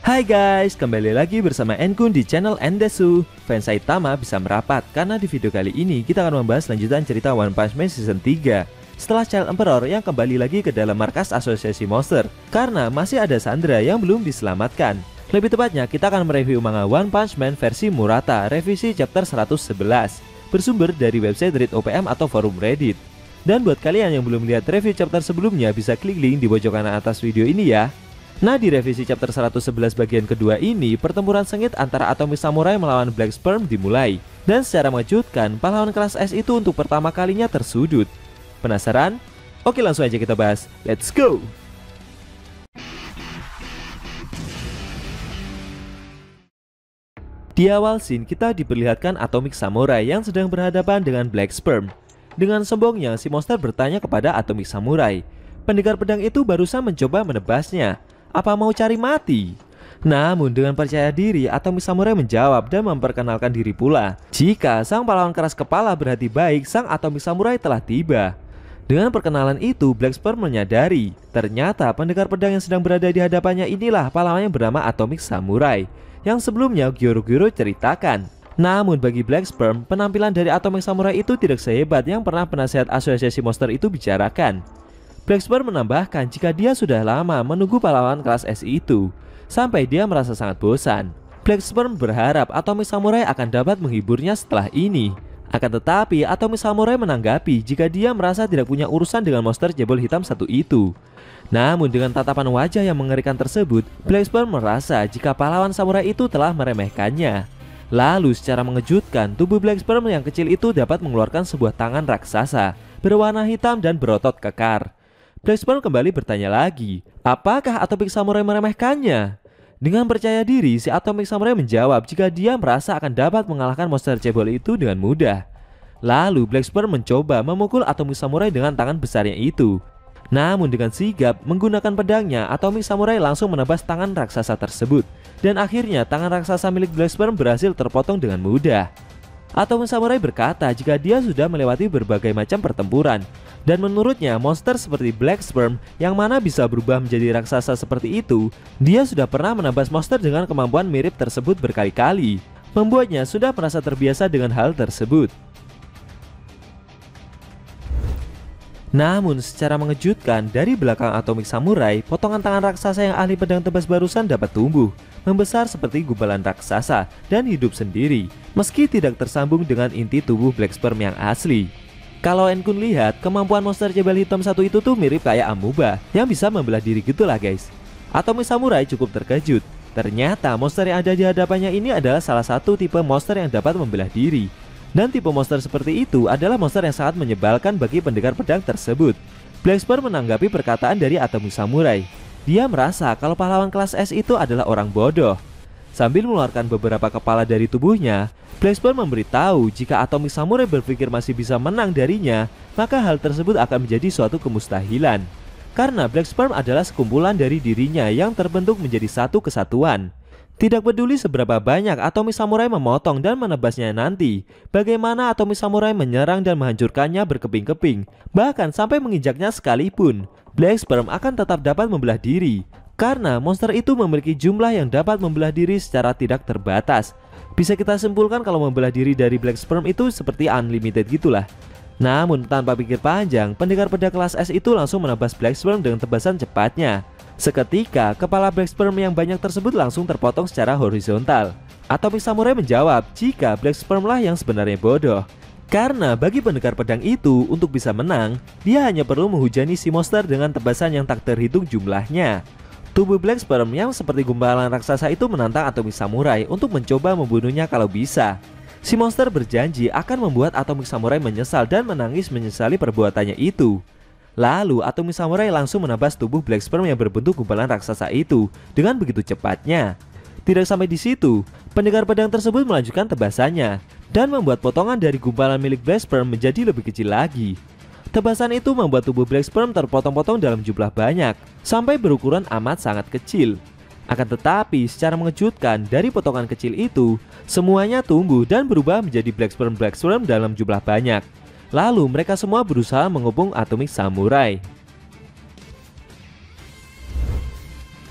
Hai guys, kembali lagi bersama Enkun di channel Endesu. Fans Saitama bisa merapat karena di video kali ini kita akan membahas lanjutan cerita One Punch Man Season 3 setelah Child Emperor yang kembali lagi ke dalam markas asosiasi monster karena masih ada Sandra yang belum diselamatkan. Lebih tepatnya kita akan mereview manga One Punch Man versi Murata revisi chapter 111 bersumber dari website Read OPM atau forum Reddit. Dan buat kalian yang belum lihat review chapter sebelumnya bisa klik link di pojok kanan atas video ini ya. Nah, di revisi chapter 111 bagian kedua ini, pertempuran sengit antara Atomic Samurai melawan Black Sperm dimulai. Dan secara mengejutkan, pahlawan kelas S itu untuk pertama kalinya tersudut. Penasaran? Oke, langsung aja kita bahas. Let's go! Di awal scene, kita diperlihatkan Atomic Samurai yang sedang berhadapan dengan Black Sperm. Dengan sombongnya, si monster bertanya kepada Atomic Samurai. Pendekar pedang itu barusan mencoba menebasnya. Apa mau cari mati? Namun dengan percaya diri, Atomic Samurai menjawab dan memperkenalkan diri pula. Jika sang pahlawan keras kepala berhati baik, sang Atomic Samurai telah tiba. Dengan perkenalan itu, Black Sperm menyadari ternyata pendekar pedang yang sedang berada di hadapannya inilah pahlawan yang bernama Atomic Samurai yang sebelumnya Gyoro ceritakan. Namun bagi Black Sperm, penampilan dari Atomic Samurai itu tidak sehebat yang pernah penasihat asosiasi monster itu bicarakan. Black Sperm menambahkan jika dia sudah lama menunggu pahlawan kelas S itu sampai dia merasa sangat bosan. Black Sperm berharap Atomic Samurai akan dapat menghiburnya setelah ini. Akan tetapi Atomic Samurai menanggapi jika dia merasa tidak punya urusan dengan monster jebol hitam satu itu. Namun dengan tatapan wajah yang mengerikan tersebut, Black Sperm merasa jika pahlawan samurai itu telah meremehkannya. Lalu secara mengejutkan, tubuh Black Sperm yang kecil itu dapat mengeluarkan sebuah tangan raksasa berwarna hitam dan berotot kekar. Black Sperm kembali bertanya lagi, apakah Atomic Samurai meremehkannya? Dengan percaya diri, si Atomic Samurai menjawab jika dia merasa akan dapat mengalahkan monster cebol itu dengan mudah. Lalu Black Sperm mencoba memukul Atomic Samurai dengan tangan besarnya itu. Namun dengan sigap menggunakan pedangnya, Atomic Samurai langsung menebas tangan raksasa tersebut. Dan akhirnya tangan raksasa milik Black Sperm berhasil terpotong dengan mudah. Atomic Samurai berkata jika dia sudah melewati berbagai macam pertempuran. Dan menurutnya monster seperti Black Sperm yang mana bisa berubah menjadi raksasa seperti itu, dia sudah pernah menebas monster dengan kemampuan mirip tersebut berkali-kali, membuatnya sudah merasa terbiasa dengan hal tersebut. Namun secara mengejutkan, dari belakang Atomic Samurai, potongan tangan raksasa yang ahli pedang tebas barusan dapat tumbuh, membesar seperti gubalan raksasa dan hidup sendiri, meski tidak tersambung dengan inti tubuh Black Sperm yang asli. Kalau Enkun lihat, kemampuan monster jebel hitam satu itu tuh mirip kayak amuba yang bisa membelah diri gitulah guys. Atomic Samurai cukup terkejut. Ternyata monster yang ada di hadapannya ini adalah salah satu tipe monster yang dapat membelah diri. Dan tipe monster seperti itu adalah monster yang sangat menyebalkan bagi pendekar pedang tersebut. Black Sperm menanggapi perkataan dari Atomic Samurai. Dia merasa kalau pahlawan kelas S itu adalah orang bodoh. Sambil mengeluarkan beberapa kepala dari tubuhnya, Black Sperm memberitahu jika Atomic Samurai berpikir masih bisa menang darinya, maka hal tersebut akan menjadi suatu kemustahilan. Karena Black Sperm adalah sekumpulan dari dirinya yang terbentuk menjadi satu kesatuan. Tidak peduli seberapa banyak Atomic Samurai memotong dan menebasnya nanti, bagaimana Atomic Samurai menyerang dan menghancurkannya berkeping-keping, bahkan sampai menginjaknya sekalipun, Black Sperm akan tetap dapat membelah diri. Karena monster itu memiliki jumlah yang dapat membelah diri secara tidak terbatas. Bisa kita simpulkan kalau membelah diri dari Black Sperm itu seperti unlimited gitulah. Namun tanpa pikir panjang, pendekar pedang kelas S itu langsung menebas Black Sperm dengan tebasan cepatnya. Seketika, kepala Black Sperm yang banyak tersebut langsung terpotong secara horizontal. Atomic Samurai menjawab jika Black Sperm lah yang sebenarnya bodoh. Karena bagi pendekar pedang itu, untuk bisa menang, dia hanya perlu menghujani si monster dengan tebasan yang tak terhitung jumlahnya. Tubuh Black Sperm yang seperti gumpalan raksasa itu menantang Atomic Samurai untuk mencoba membunuhnya kalau bisa. Si monster berjanji akan membuat Atomic Samurai menyesal dan menangis menyesali perbuatannya itu. Lalu Atomic Samurai langsung menebas tubuh Black Sperm yang berbentuk gumpalan raksasa itu dengan begitu cepatnya. Tidak sampai di situ, pendekar pedang tersebut melanjutkan tebasannya dan membuat potongan dari gumpalan milik Black Sperm menjadi lebih kecil lagi. Tebasan itu membuat tubuh Black Sperm terpotong-potong dalam jumlah banyak, sampai berukuran amat sangat kecil. Akan tetapi, secara mengejutkan, dari potongan kecil itu, semuanya tumbuh dan berubah menjadi Black Sperm dalam jumlah banyak. Lalu mereka semua berusaha mengepung Atomic Samurai.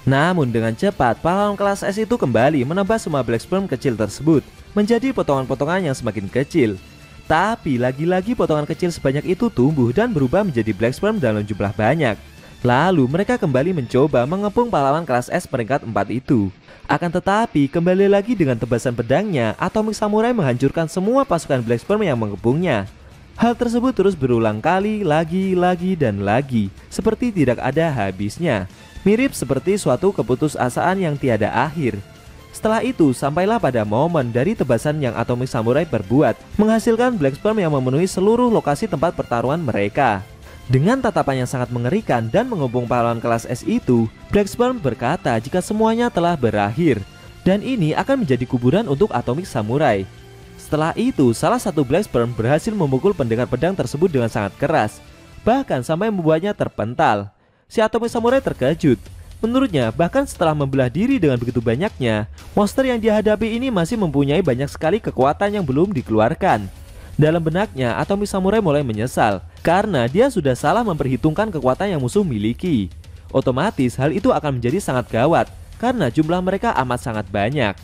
Namun dengan cepat, pahlawan kelas S itu kembali menambah semua Black Sperm kecil tersebut menjadi potongan-potongan yang semakin kecil. Tapi lagi-lagi potongan kecil sebanyak itu tumbuh dan berubah menjadi Black Sperm dalam jumlah banyak. Lalu mereka kembali mencoba mengepung pahlawan kelas S peringkat 4 itu. Akan tetapi kembali lagi dengan tebasan pedangnya, Atomic Samurai menghancurkan semua pasukan Black Sperm yang mengepungnya. Hal tersebut terus berulang kali, lagi, dan lagi, seperti tidak ada habisnya. Mirip seperti suatu keputusasaan yang tiada akhir. Setelah itu, sampailah pada momen dari tebasan yang Atomic Samurai perbuat, menghasilkan Black Sperm yang memenuhi seluruh lokasi tempat pertarungan mereka. Dengan tatapan yang sangat mengerikan dan mengepung pahlawan kelas S itu, Black Sperm berkata jika semuanya telah berakhir, dan ini akan menjadi kuburan untuk Atomic Samurai. Setelah itu, salah satu Black Sperm berhasil memukul pendengar pedang tersebut dengan sangat keras, bahkan sampai membuatnya terpental. Si Atomic Samurai terkejut. Menurutnya, bahkan setelah membelah diri dengan begitu banyaknya, monster yang dihadapi ini masih mempunyai banyak sekali kekuatan yang belum dikeluarkan. Dalam benaknya, Atomic Samurai mulai menyesal karena dia sudah salah memperhitungkan kekuatan yang musuh miliki. Otomatis hal itu akan menjadi sangat gawat karena jumlah mereka amat sangat banyak.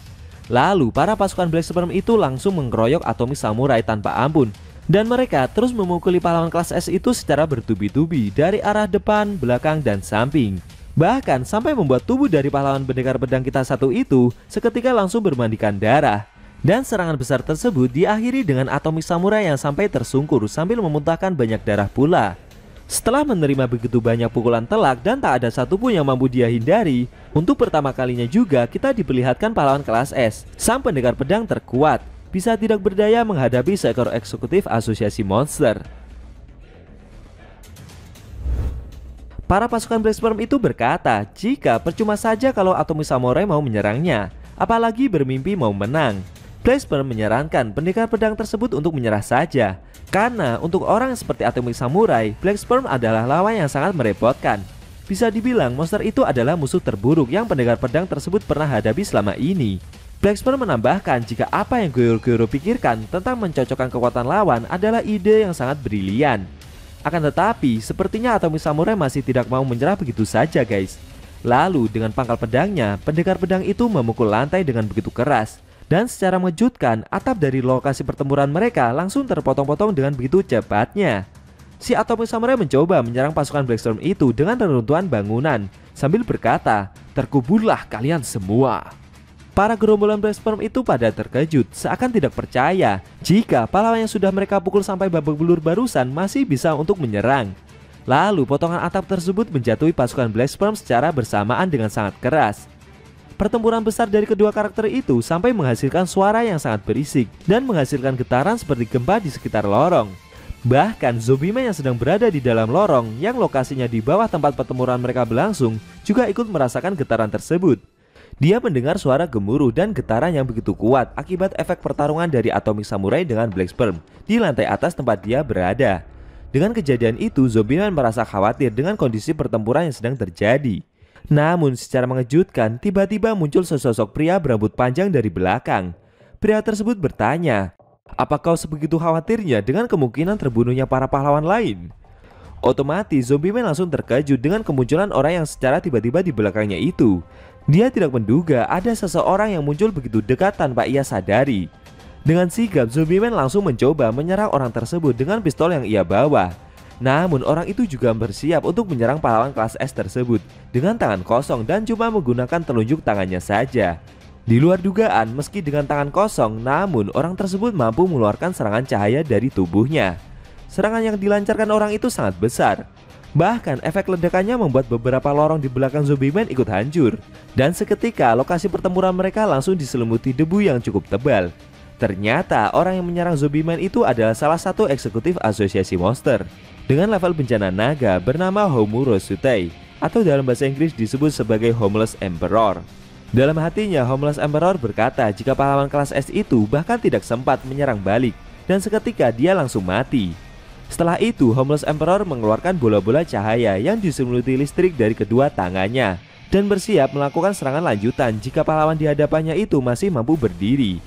Lalu para pasukan Black Sperm itu langsung mengeroyok Atomic Samurai tanpa ampun, dan mereka terus memukuli pahlawan kelas S itu secara bertubi-tubi dari arah depan, belakang, dan samping. Bahkan sampai membuat tubuh dari pahlawan pendekar pedang kita satu itu seketika langsung bermandikan darah. Dan serangan besar tersebut diakhiri dengan Atomic Samurai yang sampai tersungkur sambil memuntahkan banyak darah pula. Setelah menerima begitu banyak pukulan telak dan tak ada satupun yang mampu dia hindari, untuk pertama kalinya juga kita diperlihatkan pahlawan kelas S, sang pendekar pedang terkuat, bisa tidak berdaya menghadapi seekor eksekutif asosiasi monster. Para pasukan Black Sperm itu berkata jika percuma saja kalau Atomic Samurai mau menyerangnya, apalagi bermimpi mau menang. Black Sperm menyarankan pendekar pedang tersebut untuk menyerah saja, karena untuk orang seperti Atomic Samurai, Black Sperm adalah lawan yang sangat merepotkan. Bisa dibilang monster itu adalah musuh terburuk yang pendekar pedang tersebut pernah hadapi selama ini. Black Sperm menambahkan jika apa yang Goro pikirkan tentang mencocokkan kekuatan lawan adalah ide yang sangat brilian. Akan tetapi, sepertinya Atomic Samurai masih tidak mau menyerah begitu saja guys. Lalu dengan pangkal pedangnya, pendekar pedang itu memukul lantai dengan begitu keras. Dan secara mengejutkan, atap dari lokasi pertempuran mereka langsung terpotong-potong dengan begitu cepatnya. Si Atomic Samurai mencoba menyerang pasukan Black Sperm itu dengan reruntuhan bangunan, sambil berkata, "Terkuburlah kalian semua." Para gerombolan Black Sperm itu pada terkejut, seakan tidak percaya jika pahlawan yang sudah mereka pukul sampai babak belur barusan masih bisa untuk menyerang. Lalu potongan atap tersebut menjatuhi pasukan Black Sperm secara bersamaan dengan sangat keras. Pertempuran besar dari kedua karakter itu sampai menghasilkan suara yang sangat berisik dan menghasilkan getaran seperti gempa di sekitar lorong. Bahkan Zombieman yang sedang berada di dalam lorong yang lokasinya di bawah tempat pertempuran mereka berlangsung juga ikut merasakan getaran tersebut. Dia mendengar suara gemuruh dan getaran yang begitu kuat akibat efek pertarungan dari Atomic Samurai dengan Black Sperm di lantai atas tempat dia berada. Dengan kejadian itu, Zombieman merasa khawatir dengan kondisi pertempuran yang sedang terjadi. Namun secara mengejutkan, tiba-tiba muncul sesosok pria berambut panjang dari belakang. Pria tersebut bertanya, "Apa kau sebegitu khawatirnya dengan kemungkinan terbunuhnya para pahlawan lain?" Otomatis Zombieman langsung terkejut dengan kemunculan orang yang secara tiba-tiba di belakangnya itu. Dia tidak menduga ada seseorang yang muncul begitu dekat tanpa ia sadari. Dengan sigap, Zombieman langsung mencoba menyerang orang tersebut dengan pistol yang ia bawa. Namun orang itu juga bersiap untuk menyerang pahlawan kelas S tersebut dengan tangan kosong dan cuma menggunakan telunjuk tangannya saja. Di luar dugaan, meski dengan tangan kosong, namun orang tersebut mampu mengeluarkan serangan cahaya dari tubuhnya. Serangan yang dilancarkan orang itu sangat besar. Bahkan efek ledakannya membuat beberapa lorong di belakang Zombieman ikut hancur. Dan seketika lokasi pertempuran mereka langsung diselimuti debu yang cukup tebal. Ternyata orang yang menyerang Zombieman itu adalah salah satu eksekutif asosiasi monster dengan level bencana naga bernama Homuro Sutei, atau dalam bahasa Inggris disebut sebagai Homeless Emperor. Dalam hatinya, Homeless Emperor berkata jika pahlawan kelas S itu bahkan tidak sempat menyerang balik dan seketika dia langsung mati. Setelah itu, Homeless Emperor mengeluarkan bola-bola cahaya yang diselimuti listrik dari kedua tangannya dan bersiap melakukan serangan lanjutan jika pahlawan di hadapannya itu masih mampu berdiri.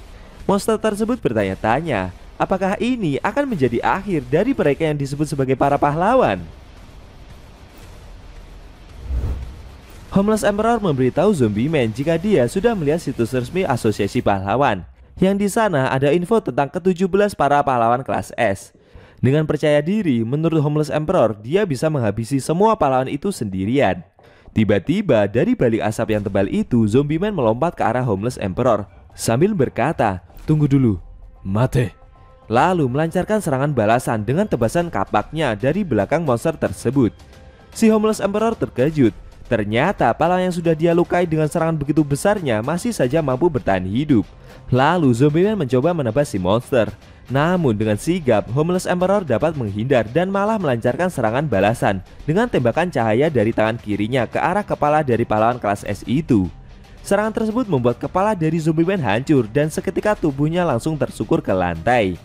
Monster tersebut bertanya-tanya, apakah ini akan menjadi akhir dari mereka yang disebut sebagai para pahlawan? Homeless Emperor memberitahu Zombie Man jika dia sudah melihat situs resmi Asosiasi Pahlawan, yang di sana ada info tentang ke-17 para pahlawan kelas S. Dengan percaya diri, menurut Homeless Emperor, dia bisa menghabisi semua pahlawan itu sendirian. Tiba-tiba dari balik asap yang tebal itu, Zombie Man melompat ke arah Homeless Emperor sambil berkata, "Tunggu dulu, mate." Lalu melancarkan serangan balasan dengan tebasan kapaknya dari belakang monster tersebut. Si Homeless Emperor terkejut. Ternyata pahlawan yang sudah dia lukai dengan serangan begitu besarnya masih saja mampu bertahan hidup. Lalu Zombie Man mencoba menebas si monster. Namun dengan sigap, Homeless Emperor dapat menghindar dan malah melancarkan serangan balasan dengan tembakan cahaya dari tangan kirinya ke arah kepala dari pahlawan kelas S itu. Serangan tersebut membuat kepala dari Zombie Man hancur dan seketika tubuhnya langsung tersukur ke lantai.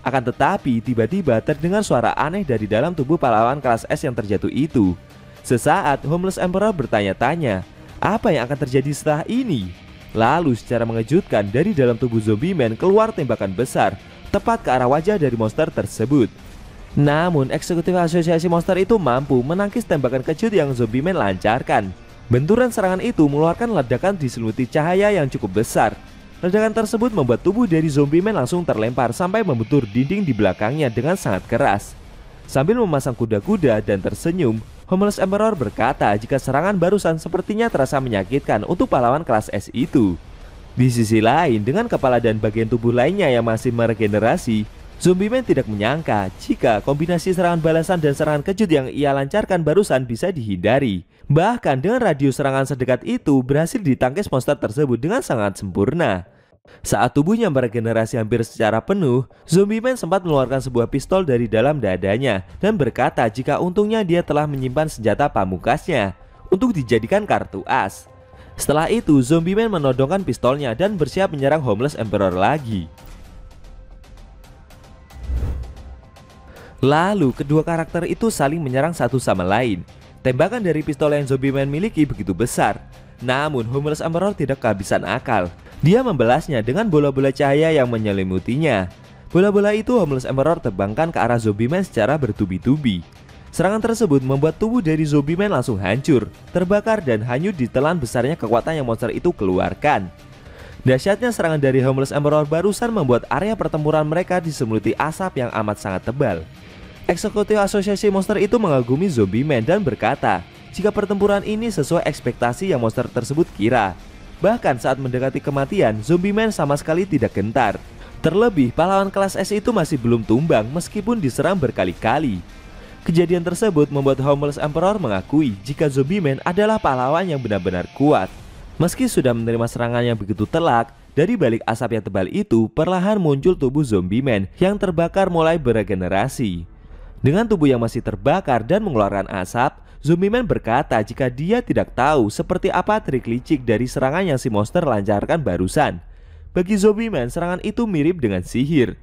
Akan tetapi tiba-tiba terdengar suara aneh dari dalam tubuh pahlawan kelas S yang terjatuh itu. Sesaat Homeless Emperor bertanya-tanya, apa yang akan terjadi setelah ini? Lalu secara mengejutkan dari dalam tubuh Zombie Man keluar tembakan besar tepat ke arah wajah dari monster tersebut. Namun eksekutif asosiasi monster itu mampu menangkis tembakan kejut yang Zombie Man lancarkan. Benturan serangan itu mengeluarkan ledakan diselimuti cahaya yang cukup besar. Ledakan tersebut membuat tubuh dari Zombie Man langsung terlempar sampai membentur dinding di belakangnya dengan sangat keras. Sambil memasang kuda-kuda dan tersenyum, Homeless Emperor berkata jika serangan barusan sepertinya terasa menyakitkan untuk pahlawan kelas S itu. Di sisi lain, dengan kepala dan bagian tubuh lainnya yang masih meregenerasi, Zombie Man tidak menyangka jika kombinasi serangan balasan dan serangan kejut yang ia lancarkan barusan bisa dihindari. Bahkan dengan radius serangan sedekat itu berhasil ditangkis monster tersebut dengan sangat sempurna. Saat tubuhnya meregenerasi hampir secara penuh, Zombie Man sempat mengeluarkan sebuah pistol dari dalam dadanya dan berkata jika untungnya dia telah menyimpan senjata pamungkasnya untuk dijadikan kartu as. Setelah itu, Zombie Man menodongkan pistolnya dan bersiap menyerang Homeless Emperor lagi. Lalu kedua karakter itu saling menyerang satu sama lain. Tembakan dari pistol yang Zombie Man miliki begitu besar. Namun Homeless Emperor tidak kehabisan akal. Dia membalasnya dengan bola-bola cahaya yang menyelimutinya. Bola-bola itu Homeless Emperor terbangkan ke arah Zombie Man secara bertubi-tubi. Serangan tersebut membuat tubuh dari Zombie Man langsung hancur, terbakar dan hanyut ditelan besarnya kekuatan yang monster itu keluarkan. Dahsyatnya serangan dari Homeless Emperor barusan membuat area pertempuran mereka diselimuti asap yang amat sangat tebal. Eksekutif asosiasi monster itu mengagumi Zombie Man dan berkata jika pertempuran ini sesuai ekspektasi yang monster tersebut kira. Bahkan saat mendekati kematian, Zombie Man sama sekali tidak gentar. Terlebih pahlawan kelas S itu masih belum tumbang meskipun diserang berkali-kali. Kejadian tersebut membuat Homeless Emperor mengakui jika Zombie Man adalah pahlawan yang benar-benar kuat. Meski sudah menerima serangan yang begitu telak, dari balik asap yang tebal itu perlahan muncul tubuh Zombie Man yang terbakar mulai beregenerasi. Dengan tubuh yang masih terbakar dan mengeluarkan asap, Zombie Man berkata jika dia tidak tahu seperti apa trik licik dari serangan yang si monster lancarkan barusan. Bagi Zombie Man, serangan itu mirip dengan sihir.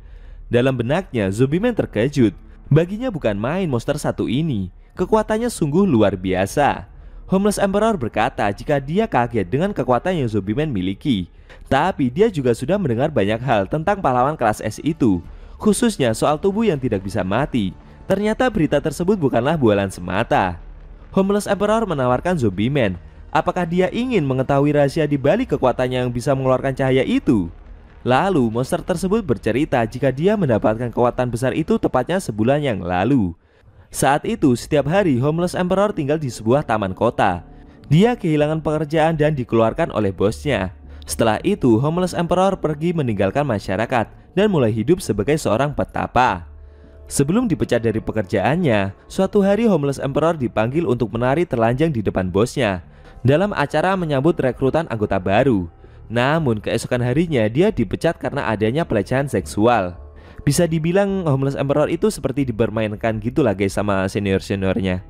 Dalam benaknya, Zombie Man terkejut. Baginya bukan main monster satu ini. Kekuatannya sungguh luar biasa. Homeless Emperor berkata jika dia kaget dengan kekuatan yang Zombie Man miliki. Tapi dia juga sudah mendengar banyak hal tentang pahlawan kelas S itu, khususnya soal tubuh yang tidak bisa mati. Ternyata berita tersebut bukanlah bualan semata. Homeless Emperor menawarkan Zombie Man, apakah dia ingin mengetahui rahasia di balik kekuatannya yang bisa mengeluarkan cahaya itu? Lalu monster tersebut bercerita jika dia mendapatkan kekuatan besar itu tepatnya sebulan yang lalu. Saat itu setiap hari Homeless Emperor tinggal di sebuah taman kota. Dia kehilangan pekerjaan dan dikeluarkan oleh bosnya. Setelah itu Homeless Emperor pergi meninggalkan masyarakat dan mulai hidup sebagai seorang petapa. Sebelum dipecat dari pekerjaannya, suatu hari Homeless Emperor dipanggil untuk menari telanjang di depan bosnya dalam acara menyambut rekrutan anggota baru. Namun keesokan harinya dia dipecat karena adanya pelecehan seksual. Bisa dibilang Homeless Emperor itu seperti dipermainkan gitulah guys sama senior-seniornya.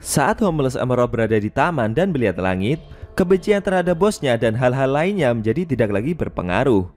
Saat Homeless Emperor berada di taman dan melihat langit, kebencian terhadap bosnya dan hal-hal lainnya menjadi tidak lagi berpengaruh.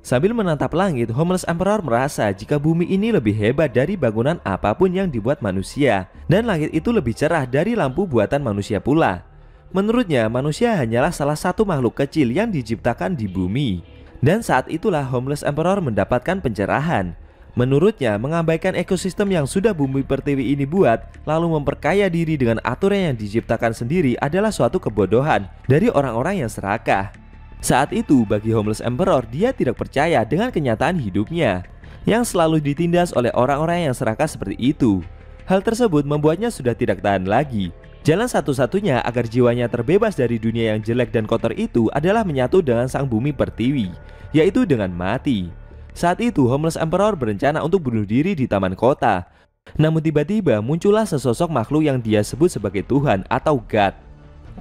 Sambil menatap langit, Homeless Emperor merasa jika bumi ini lebih hebat dari bangunan apapun yang dibuat manusia, dan langit itu lebih cerah dari lampu buatan manusia pula. Menurutnya, manusia hanyalah salah satu makhluk kecil yang diciptakan di bumi. Dan saat itulah Homeless Emperor mendapatkan pencerahan. Menurutnya, mengabaikan ekosistem yang sudah bumi pertiwi ini buat, lalu memperkaya diri dengan aturan yang diciptakan sendiri adalah suatu kebodohan dari orang-orang yang serakah. Saat itu, bagi Homeless Emperor, dia tidak percaya dengan kenyataan hidupnya, yang selalu ditindas oleh orang-orang yang serakah seperti itu. Hal tersebut membuatnya sudah tidak tahan lagi. Jalan satu-satunya agar jiwanya terbebas dari dunia yang jelek dan kotor itu adalah menyatu dengan sang bumi pertiwi, yaitu dengan mati. Saat itu, Homeless Emperor berencana untuk bunuh diri di taman kota. Namun tiba-tiba muncullah sesosok makhluk yang dia sebut sebagai Tuhan atau God.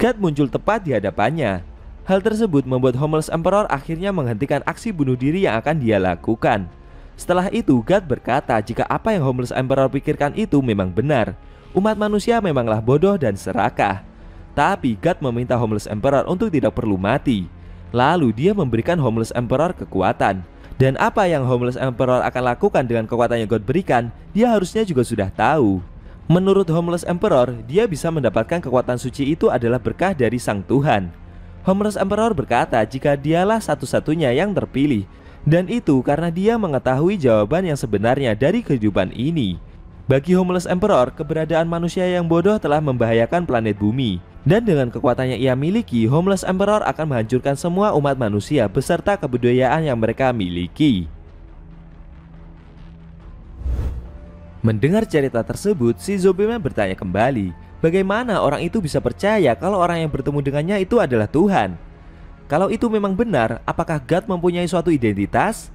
God muncul tepat di hadapannya. Hal tersebut membuat Homeless Emperor akhirnya menghentikan aksi bunuh diri yang akan dia lakukan. Setelah itu, God berkata jika apa yang Homeless Emperor pikirkan itu memang benar. Umat manusia memanglah bodoh dan serakah. Tapi God meminta Homeless Emperor untuk tidak perlu mati. Lalu dia memberikan Homeless Emperor kekuatan. Dan apa yang Homeless Emperor akan lakukan dengan kekuatan yang God berikan, dia harusnya juga sudah tahu. Menurut Homeless Emperor, dia bisa mendapatkan kekuatan suci itu adalah berkah dari Sang Tuhan. Homeless Emperor berkata jika dialah satu-satunya yang terpilih, dan itu karena dia mengetahui jawaban yang sebenarnya dari kehidupan ini. Bagi Homeless Emperor, keberadaan manusia yang bodoh telah membahayakan planet bumi. Dan dengan kekuatan yang ia miliki, Homeless Emperor akan menghancurkan semua umat manusia beserta kebudayaan yang mereka miliki. Mendengar cerita tersebut, si Zombieman bertanya kembali, bagaimana orang itu bisa percaya kalau orang yang bertemu dengannya itu adalah Tuhan? Kalau itu memang benar, apakah God mempunyai suatu identitas?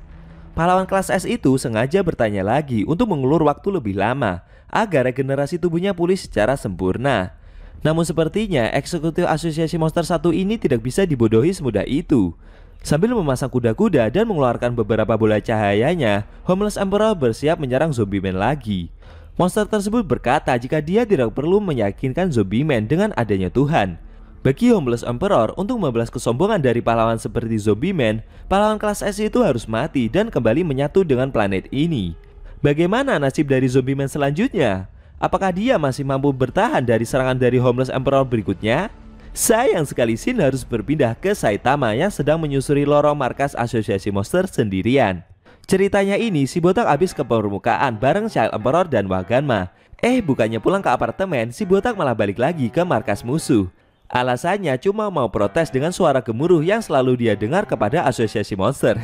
Pahlawan kelas S itu sengaja bertanya lagi untuk mengulur waktu lebih lama agar regenerasi tubuhnya pulih secara sempurna. Namun sepertinya eksekutif asosiasi monster 1 ini tidak bisa dibodohi semudah itu. Sambil memasang kuda-kuda dan mengeluarkan beberapa bola cahayanya, Homeless Emperor bersiap menyerang Zombieman lagi. Monster tersebut berkata jika dia tidak perlu meyakinkan Zombieman dengan adanya Tuhan. Bagi Homeless Emperor, untuk membalas kesombongan dari pahlawan seperti Zombieman, pahlawan kelas S itu harus mati dan kembali menyatu dengan planet ini. Bagaimana nasib dari Zombieman selanjutnya? Apakah dia masih mampu bertahan dari serangan dari Homeless Emperor berikutnya? Sayang sekali Shin harus berpindah ke Saitama yang sedang menyusuri lorong markas asosiasi monster sendirian. Ceritanya ini, si botak habis ke permukaan bareng Child Emperor dan Waganma. Bukannya pulang ke apartemen, si botak malah balik lagi ke markas musuh. Alasannya cuma mau protes dengan suara gemuruh yang selalu dia dengar kepada asosiasi monster.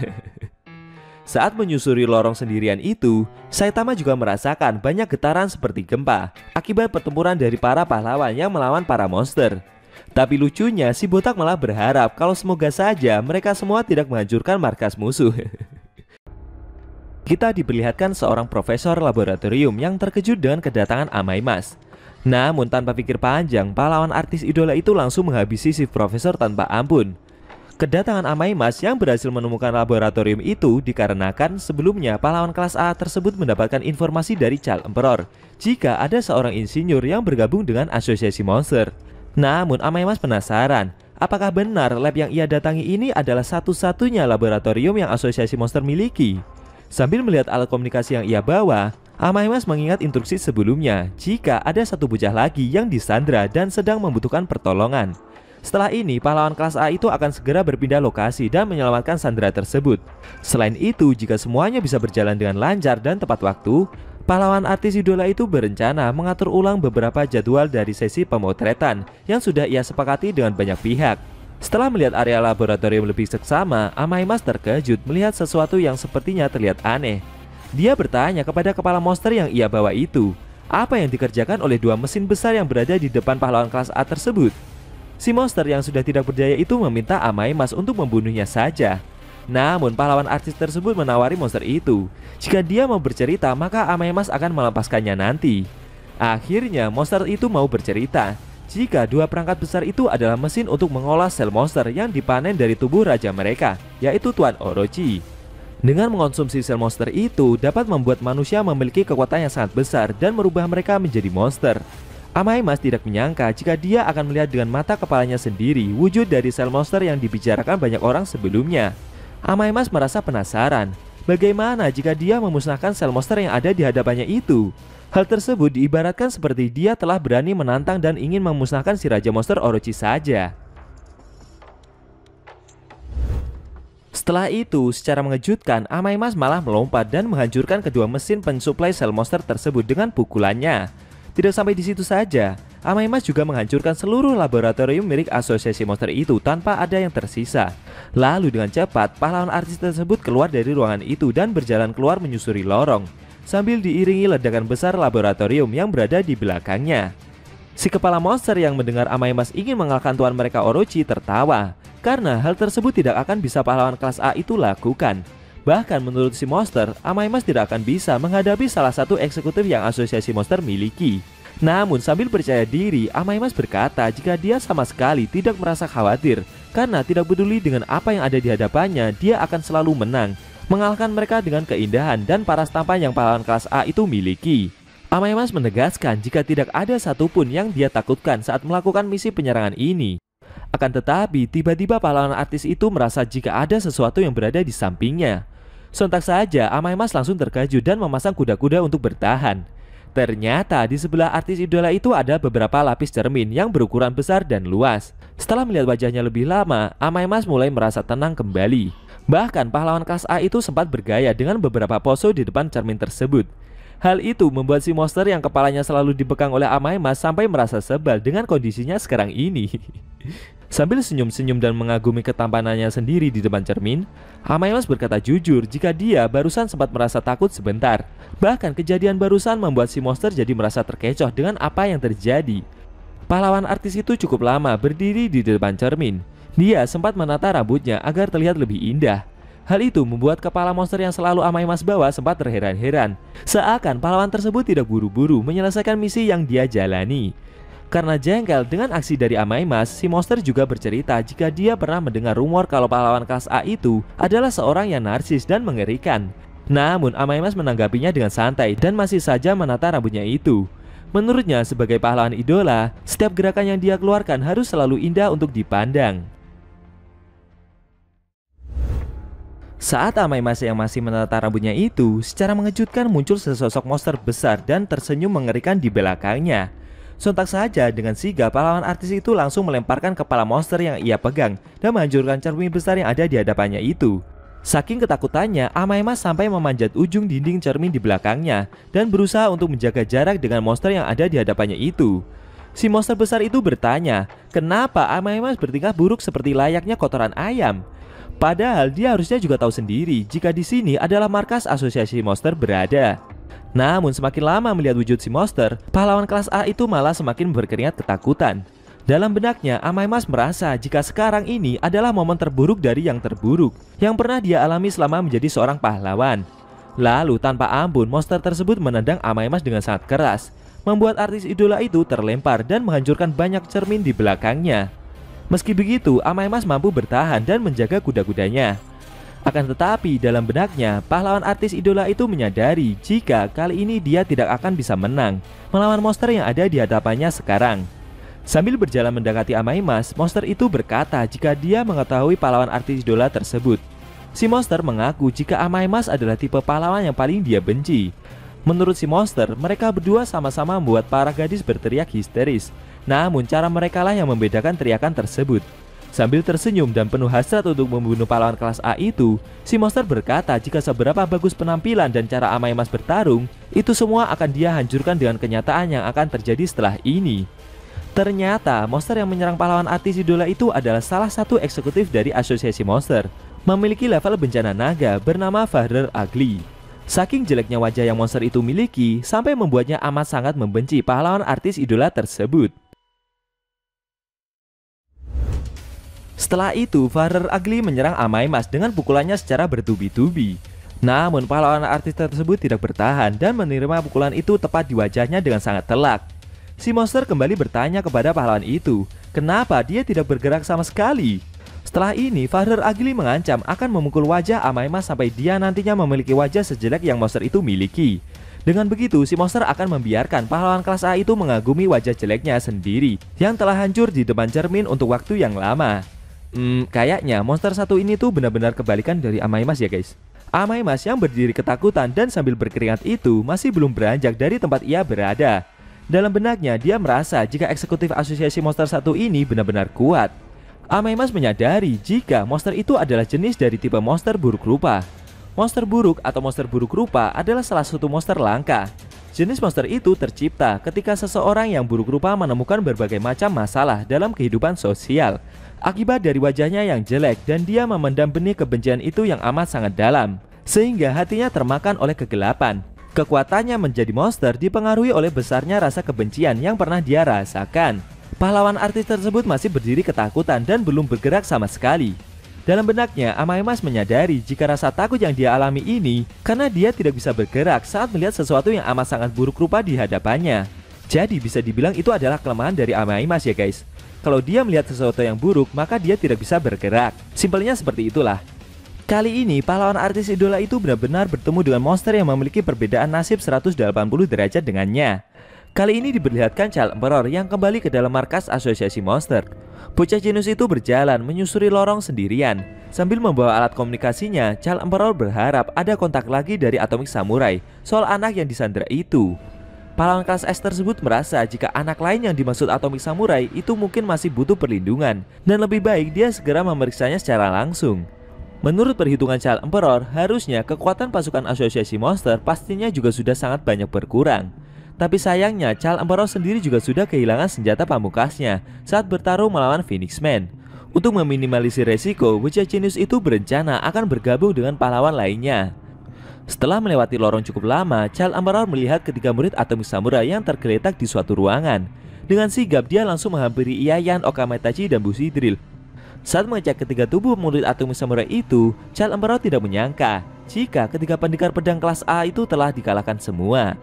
Saat menyusuri lorong sendirian itu, Saitama juga merasakan banyak getaran seperti gempa akibat pertempuran dari para pahlawan yang melawan para monster. Tapi lucunya, si botak malah berharap kalau semoga saja mereka semua tidak menghancurkan markas musuh. Kita diperlihatkan seorang profesor laboratorium yang terkejut dengan kedatangan Amaimas. Namun tanpa pikir panjang, pahlawan artis idola itu langsung menghabisi si profesor tanpa ampun. Kedatangan Amaimas yang berhasil menemukan laboratorium itu dikarenakan sebelumnya pahlawan kelas A tersebut mendapatkan informasi dari Child Emperor jika ada seorang insinyur yang bergabung dengan asosiasi monster. Namun Amaimas penasaran, apakah benar lab yang ia datangi ini adalah satu-satunya laboratorium yang asosiasi monster miliki? Sambil melihat alat komunikasi yang ia bawa, Amaimas mengingat instruksi sebelumnya jika ada satu bocah lagi yang disandra dan sedang membutuhkan pertolongan. Setelah ini, pahlawan kelas A itu akan segera berpindah lokasi dan menyelamatkan sandera tersebut. Selain itu, jika semuanya bisa berjalan dengan lancar dan tepat waktu, pahlawan artis idola itu berencana mengatur ulang beberapa jadwal dari sesi pemotretan yang sudah ia sepakati dengan banyak pihak. Setelah melihat area laboratorium lebih seksama, Amaimas terkejut melihat sesuatu yang sepertinya terlihat aneh. Dia bertanya kepada kepala monster yang ia bawa itu, apa yang dikerjakan oleh dua mesin besar yang berada di depan pahlawan kelas A tersebut. Si monster yang sudah tidak berdaya itu meminta Amaimas untuk membunuhnya saja. Namun pahlawan artis tersebut menawari monster itu, jika dia mau bercerita maka Amaimas akan melepaskannya nanti. Akhirnya monster itu mau bercerita jika dua perangkat besar itu adalah mesin untuk mengolah sel monster yang dipanen dari tubuh raja mereka, yaitu Tuan Orochi. Dengan mengonsumsi sel monster itu dapat membuat manusia memiliki kekuatan yang sangat besar dan merubah mereka menjadi monster. Amaimas tidak menyangka jika dia akan melihat dengan mata kepalanya sendiri wujud dari sel monster yang dibicarakan banyak orang sebelumnya. Amaimas merasa penasaran, bagaimana jika dia memusnahkan sel monster yang ada di hadapannya itu? Hal tersebut diibaratkan seperti dia telah berani menantang dan ingin memusnahkan si Raja Monster Orochi saja. Setelah itu, secara mengejutkan, Amaimas malah melompat dan menghancurkan kedua mesin pensuplai sel monster tersebut dengan pukulannya. Tidak sampai di situ saja, Amaimas juga menghancurkan seluruh laboratorium milik asosiasi monster itu tanpa ada yang tersisa. Lalu dengan cepat, pahlawan artis tersebut keluar dari ruangan itu dan berjalan keluar menyusuri lorong, sambil diiringi ledakan besar laboratorium yang berada di belakangnya. Si kepala monster yang mendengar Amaimas ingin mengalahkan tuan mereka Orochi tertawa, karena hal tersebut tidak akan bisa pahlawan kelas A itu lakukan. Bahkan menurut si monster, Amaimas tidak akan bisa menghadapi salah satu eksekutif yang asosiasi monster miliki. Namun sambil percaya diri, Amaimas berkata jika dia sama sekali tidak merasa khawatir, karena tidak peduli dengan apa yang ada di hadapannya, dia akan selalu menang, mengalahkan mereka dengan keindahan dan paras tampan yang pahlawan kelas A itu miliki. Amaimas menegaskan jika tidak ada satupun yang dia takutkan saat melakukan misi penyerangan ini. Akan tetapi, tiba-tiba pahlawan artis itu merasa jika ada sesuatu yang berada di sampingnya. Sontak saja, Amaimas langsung terkejut dan memasang kuda-kuda untuk bertahan. Ternyata di sebelah artis idola itu ada beberapa lapis cermin yang berukuran besar dan luas. Setelah melihat wajahnya lebih lama, Amaimas mulai merasa tenang kembali. Bahkan pahlawan kelas A itu sempat bergaya dengan beberapa pose di depan cermin tersebut. Hal itu membuat si monster yang kepalanya selalu dipegang oleh Amaimas sampai merasa sebal dengan kondisinya sekarang ini. Sambil senyum-senyum dan mengagumi ketampanannya sendiri di depan cermin, Amaimas berkata jujur jika dia barusan sempat merasa takut sebentar. Bahkan kejadian barusan membuat si monster jadi merasa terkecoh dengan apa yang terjadi. Pahlawan artis itu cukup lama berdiri di depan cermin. Dia sempat menata rambutnya agar terlihat lebih indah. Hal itu membuat kepala monster yang selalu Amaimas bawa sempat terheran-heran. Seakan pahlawan tersebut tidak buru-buru menyelesaikan misi yang dia jalani. Karena jengkel dengan aksi dari Amaimas, si monster juga bercerita jika dia pernah mendengar rumor kalau pahlawan kelas A itu adalah seorang yang narsis dan mengerikan. Namun Amaimas menanggapinya dengan santai dan masih saja menata rambutnya itu. Menurutnya sebagai pahlawan idola, setiap gerakan yang dia keluarkan harus selalu indah untuk dipandang. Saat Amaimas yang masih menata rambutnya itu, secara mengejutkan muncul sesosok monster besar dan tersenyum mengerikan di belakangnya. Sontak saja dengan sigap pahlawan artis itu langsung melemparkan kepala monster yang ia pegang dan menghancurkan cermin besar yang ada di hadapannya itu. Saking ketakutannya, Amaimas sampai memanjat ujung dinding cermin di belakangnya dan berusaha untuk menjaga jarak dengan monster yang ada di hadapannya itu. Si monster besar itu bertanya, kenapa Amaimas bertingkah buruk seperti layaknya kotoran ayam? Padahal dia harusnya juga tahu sendiri jika di sini adalah markas asosiasi monster berada. Namun semakin lama melihat wujud si monster, pahlawan kelas A itu malah semakin berkeringat ketakutan. Dalam benaknya, Amaimas merasa jika sekarang ini adalah momen terburuk dari yang terburuk yang pernah dia alami selama menjadi seorang pahlawan. Lalu tanpa ampun, monster tersebut menendang Amaimas dengan sangat keras, membuat artis idola itu terlempar dan menghancurkan banyak cermin di belakangnya. Meski begitu, Amaimas mampu bertahan dan menjaga kuda-kudanya. Akan tetapi dalam benaknya, pahlawan artis idola itu menyadari jika kali ini dia tidak akan bisa menang melawan monster yang ada di hadapannya sekarang. Sambil berjalan mendekati Amaimas, monster itu berkata jika dia mengetahui pahlawan artis idola tersebut. Si monster mengaku jika Amaimas adalah tipe pahlawan yang paling dia benci. Menurut si monster, mereka berdua sama-sama membuat para gadis berteriak histeris. Namun cara mereka lah yang membedakan teriakan tersebut. Sambil tersenyum dan penuh hasrat untuk membunuh pahlawan kelas A itu, si monster berkata jika seberapa bagus penampilan dan cara Amaimas bertarung, itu semua akan dia hancurkan dengan kenyataan yang akan terjadi setelah ini. Ternyata monster yang menyerang pahlawan artis idola itu adalah salah satu eksekutif dari asosiasi monster, memiliki level bencana naga bernama Father Ugly. Saking jeleknya wajah yang monster itu miliki, sampai membuatnya amat sangat membenci pahlawan artis idola tersebut. Setelah itu, Father Ugly menyerang Amaimas dengan pukulannya secara bertubi-tubi. Namun pahlawan artis tersebut tidak bertahan dan menerima pukulan itu tepat di wajahnya dengan sangat telak. Si monster kembali bertanya kepada pahlawan itu, kenapa dia tidak bergerak sama sekali? Setelah ini, Father Ugly mengancam akan memukul wajah Amaimas sampai dia nantinya memiliki wajah sejelek yang monster itu miliki. Dengan begitu, si monster akan membiarkan pahlawan kelas A itu mengagumi wajah jeleknya sendiri yang telah hancur di depan cermin untuk waktu yang lama. Kayaknya monster satu ini tuh benar-benar kebalikan dari Amaimas ya guys. Amaimas yang berdiri ketakutan dan sambil berkeringat itu masih belum beranjak dari tempat ia berada. Dalam benaknya dia merasa jika eksekutif asosiasi monster satu ini benar-benar kuat. Amaimas menyadari jika monster itu adalah jenis dari tipe monster buruk rupa. Monster buruk atau monster buruk rupa adalah salah satu monster langka. Jenis monster itu tercipta ketika seseorang yang buruk rupa menemukan berbagai macam masalah dalam kehidupan sosial akibat dari wajahnya yang jelek, dan dia memendam benih kebencian itu yang amat sangat dalam, sehingga hatinya termakan oleh kegelapan. Kekuatannya menjadi monster dipengaruhi oleh besarnya rasa kebencian yang pernah dia rasakan. Pahlawan artis tersebut masih berdiri ketakutan dan belum bergerak sama sekali. Dalam benaknya, Amaimas menyadari jika rasa takut yang dia alami ini karena dia tidak bisa bergerak saat melihat sesuatu yang amat sangat buruk rupa di hadapannya. Jadi bisa dibilang itu adalah kelemahan dari Amaimas ya guys. Kalau dia melihat sesuatu yang buruk, maka dia tidak bisa bergerak. Simpelnya seperti itulah. Kali ini, pahlawan artis idola itu benar-benar bertemu dengan monster yang memiliki perbedaan nasib 180 derajat dengannya. Kali ini diperlihatkan Child Emperor yang kembali ke dalam markas asosiasi monster. Bocah jenius itu berjalan menyusuri lorong sendirian. Sambil membawa alat komunikasinya, Child Emperor berharap ada kontak lagi dari Atomic Samurai soal anak yang disandera itu. Pahlawan kelas S tersebut merasa jika anak lain yang dimaksud Atomic Samurai itu mungkin masih butuh perlindungan, dan lebih baik dia segera memeriksanya secara langsung. Menurut perhitungan Child Emperor, harusnya kekuatan pasukan asosiasi monster pastinya juga sudah sangat banyak berkurang. Tapi sayangnya, Child Emperor sendiri juga sudah kehilangan senjata pamungkasnya saat bertarung melawan Phoenix Man. Untuk meminimalisir resiko, bocah jenius itu berencana akan bergabung dengan pahlawan lainnya. Setelah melewati lorong cukup lama, Child Emperor melihat ketiga murid Atomic Samurai yang tergeletak di suatu ruangan. Dengan sigap, dia langsung menghampiri Iayan, Okametachi, dan Bushidril. Saat mengecek ketiga tubuh murid Atomic Samurai itu, Child Emperor tidak menyangka jika ketiga pendekar pedang kelas A itu telah dikalahkan semua.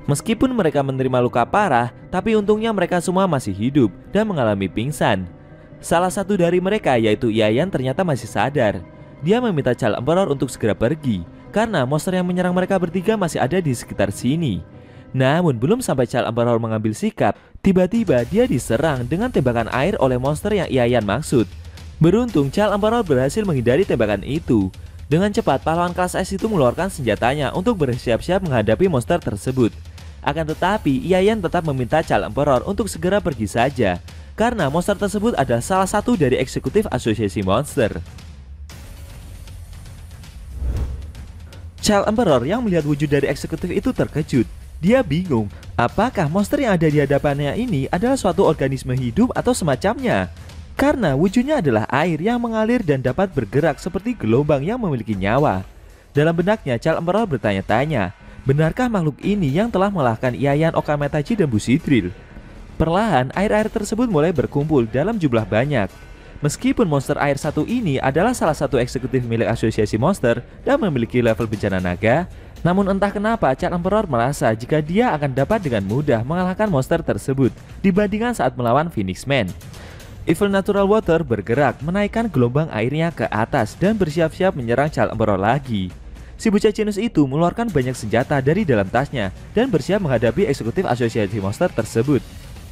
Meskipun mereka menerima luka parah, tapi untungnya mereka semua masih hidup dan mengalami pingsan. Salah satu dari mereka, yaitu Iayan, ternyata masih sadar. Dia meminta Child Emperor untuk segera pergi karena monster yang menyerang mereka bertiga masih ada di sekitar sini. Namun belum sampai Child Emperor mengambil sikap, tiba-tiba dia diserang dengan tembakan air oleh monster yang Iayan maksud. Beruntung Child Emperor berhasil menghindari tembakan itu. Dengan cepat pahlawan kelas S itu mengeluarkan senjatanya untuk bersiap-siap menghadapi monster tersebut. Akan tetapi, Iayan tetap meminta Child Emperor untuk segera pergi saja, karena monster tersebut adalah salah satu dari eksekutif asosiasi monster. Child Emperor yang melihat wujud dari eksekutif itu terkejut. Dia bingung, apakah monster yang ada di hadapannya ini adalah suatu organisme hidup atau semacamnya? Karena wujudnya adalah air yang mengalir dan dapat bergerak seperti gelombang yang memiliki nyawa. Dalam benaknya, Child Emperor bertanya-tanya, benarkah makhluk ini yang telah mengalahkan Iayan, Okametachi, dan Bushidril? Perlahan, air-air tersebut mulai berkumpul dalam jumlah banyak. Meskipun monster air satu ini adalah salah satu eksekutif milik asosiasi monster dan memiliki level bencana naga, namun entah kenapa Child Emperor merasa jika dia akan dapat dengan mudah mengalahkan monster tersebut dibandingkan saat melawan Phoenix Man. Evil Natural Water bergerak menaikkan gelombang airnya ke atas dan bersiap-siap menyerang Child Emperor lagi. Si bocah jenius itu mengeluarkan banyak senjata dari dalam tasnya dan bersiap menghadapi eksekutif asosiasi monster tersebut.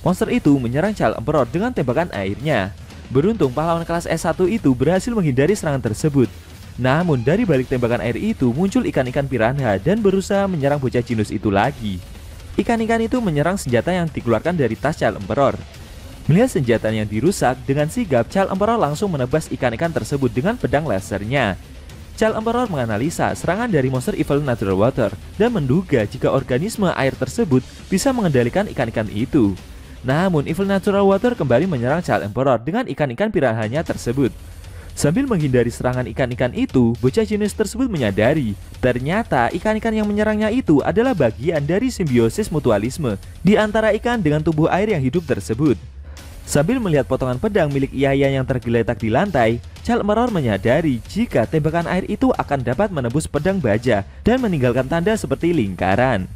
Monster itu menyerang Child Emperor dengan tembakan airnya. Beruntung pahlawan kelas S1 itu berhasil menghindari serangan tersebut. Namun dari balik tembakan air itu muncul ikan-ikan piranha dan berusaha menyerang bocah jenius itu lagi. Ikan-ikan itu menyerang senjata yang dikeluarkan dari tas Child Emperor. Melihat senjata yang dirusak, dengan sigap Child Emperor langsung menebas ikan-ikan tersebut dengan pedang lasernya. Child Emperor menganalisa serangan dari monster Evil Natural Water dan menduga jika organisme air tersebut bisa mengendalikan ikan-ikan itu. Namun Evil Natural Water kembali menyerang Child Emperor dengan ikan-ikan piranhanya tersebut. Sambil menghindari serangan ikan-ikan itu, bocah jenius tersebut menyadari ternyata ikan-ikan yang menyerangnya itu adalah bagian dari simbiosis mutualisme di antara ikan dengan tubuh air yang hidup tersebut. Sambil melihat potongan pedang milik Iayan yang tergeletak di lantai, Child Emperor menyadari jika tembakan air itu akan dapat menembus pedang baja dan meninggalkan tanda seperti lingkaran.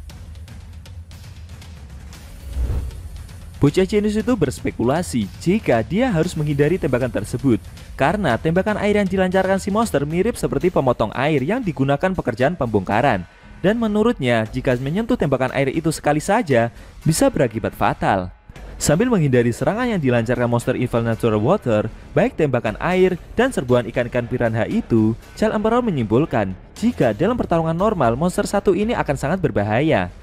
Bocah jenius itu berspekulasi jika dia harus menghindari tembakan tersebut karena tembakan air yang dilancarkan si monster mirip seperti pemotong air yang digunakan pekerjaan pembongkaran, dan menurutnya jika menyentuh tembakan air itu sekali saja bisa berakibat fatal. Sambil menghindari serangan yang dilancarkan monster Evil Natural Water, baik tembakan air dan serbuan ikan-ikan piranha itu, Child Emperor menyimpulkan jika dalam pertarungan normal monster satu ini akan sangat berbahaya.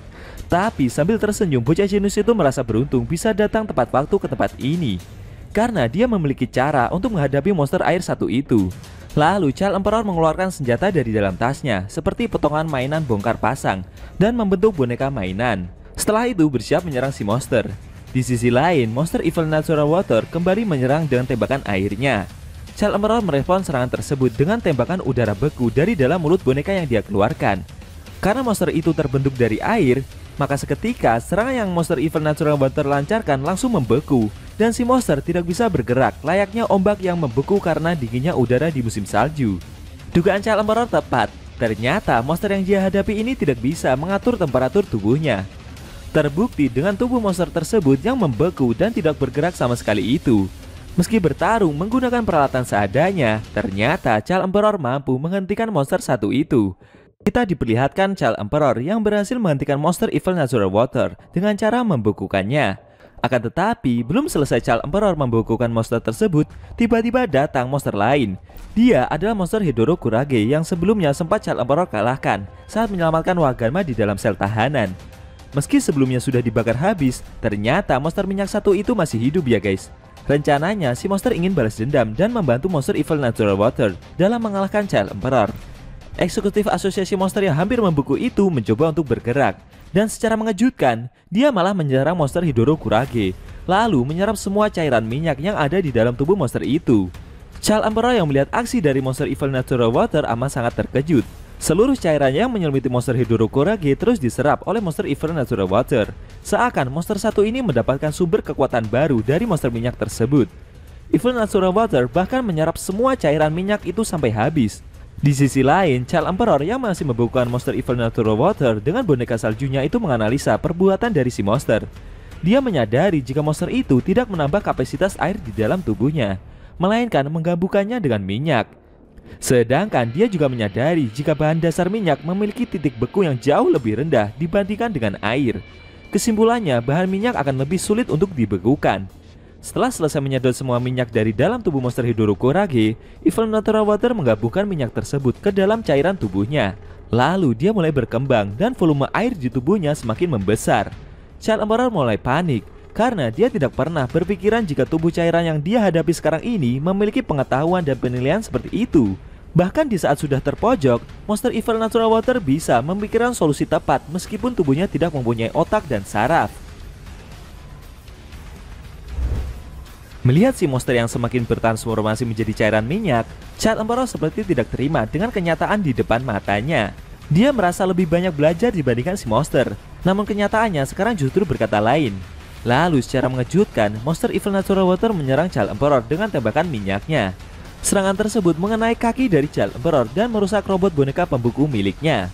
Tapi sambil tersenyum, bocah jenius itu merasa beruntung bisa datang tepat waktu ke tempat ini. karena dia memiliki cara untuk menghadapi monster air satu itu. Lalu Child Emperor mengeluarkan senjata dari dalam tasnya, seperti potongan mainan bongkar pasang, dan membentuk boneka mainan. Setelah itu bersiap menyerang si monster. Di sisi lain, monster Evil Natural Water kembali menyerang dengan tembakan airnya. Child Emperor merespon serangan tersebut dengan tembakan udara beku dari dalam mulut boneka yang dia keluarkan. Karena monster itu terbentuk dari air, maka seketika serangan yang monster Evil Natural Water lancarkan langsung membeku, dan si monster tidak bisa bergerak layaknya ombak yang membeku karena dinginnya udara di musim salju. Dugaan Child Emperor tepat, ternyata monster yang dia hadapi ini tidak bisa mengatur temperatur tubuhnya. Terbukti dengan tubuh monster tersebut yang membeku dan tidak bergerak sama sekali itu. Meski bertarung menggunakan peralatan seadanya, ternyata Child Emperor mampu menghentikan monster satu itu. Kita diperlihatkan Child Emperor yang berhasil menghentikan monster Evil Natural Water dengan cara membekukannya. Akan tetapi, belum selesai Child Emperor membekukan monster tersebut, tiba-tiba datang monster lain. Dia adalah monster Hedoro Kurage yang sebelumnya sempat Child Emperor kalahkan saat menyelamatkan Wagama di dalam sel tahanan. Meski sebelumnya sudah dibakar habis, ternyata monster minyak satu itu masih hidup ya guys. Rencananya si monster ingin balas dendam dan membantu monster Evil Natural Water dalam mengalahkan Child Emperor. Eksekutif asosiasi monster yang hampir membeku itu mencoba untuk bergerak, dan secara mengejutkan, dia malah menyerang monster Hedoro Kurage, lalu menyerap semua cairan minyak yang ada di dalam tubuh monster itu. Child Emperor yang melihat aksi dari monster Evil Natural Water amat sangat terkejut. Seluruh cairan yang menyelimuti monster Hedoro Kurage terus diserap oleh monster Evil Natural Water, seakan monster satu ini mendapatkan sumber kekuatan baru dari monster minyak tersebut. Evil Natural Water bahkan menyerap semua cairan minyak itu sampai habis. Di sisi lain, Child Emperor yang masih membekukan monster Evil Natural Water dengan boneka saljunya itu menganalisa perbuatan dari si monster. Dia menyadari jika monster itu tidak menambah kapasitas air di dalam tubuhnya, melainkan menggabungkannya dengan minyak. Sedangkan dia juga menyadari jika bahan dasar minyak memiliki titik beku yang jauh lebih rendah dibandingkan dengan air. Kesimpulannya, bahan minyak akan lebih sulit untuk dibekukan. Setelah selesai menyedot semua minyak dari dalam tubuh monster Hedoro Kurage, Evil Natural Water menggabungkan minyak tersebut ke dalam cairan tubuhnya. Lalu dia mulai berkembang dan volume air di tubuhnya semakin membesar. Child Emperor mulai panik karena dia tidak pernah berpikiran jika tubuh cairan yang dia hadapi sekarang ini memiliki pengetahuan dan penilaian seperti itu. Bahkan di saat sudah terpojok, monster Evil Natural Water bisa memikirkan solusi tepat meskipun tubuhnya tidak mempunyai otak dan saraf. Melihat si monster yang semakin bertransformasi menjadi cairan minyak, Child Emperor seperti tidak terima dengan kenyataan di depan matanya. Dia merasa lebih banyak belajar dibandingkan si monster, namun kenyataannya sekarang justru berkata lain. Lalu secara mengejutkan, monster Evil Natural Water menyerang Child Emperor dengan tembakan minyaknya. Serangan tersebut mengenai kaki dari Child Emperor dan merusak robot boneka pembeku miliknya.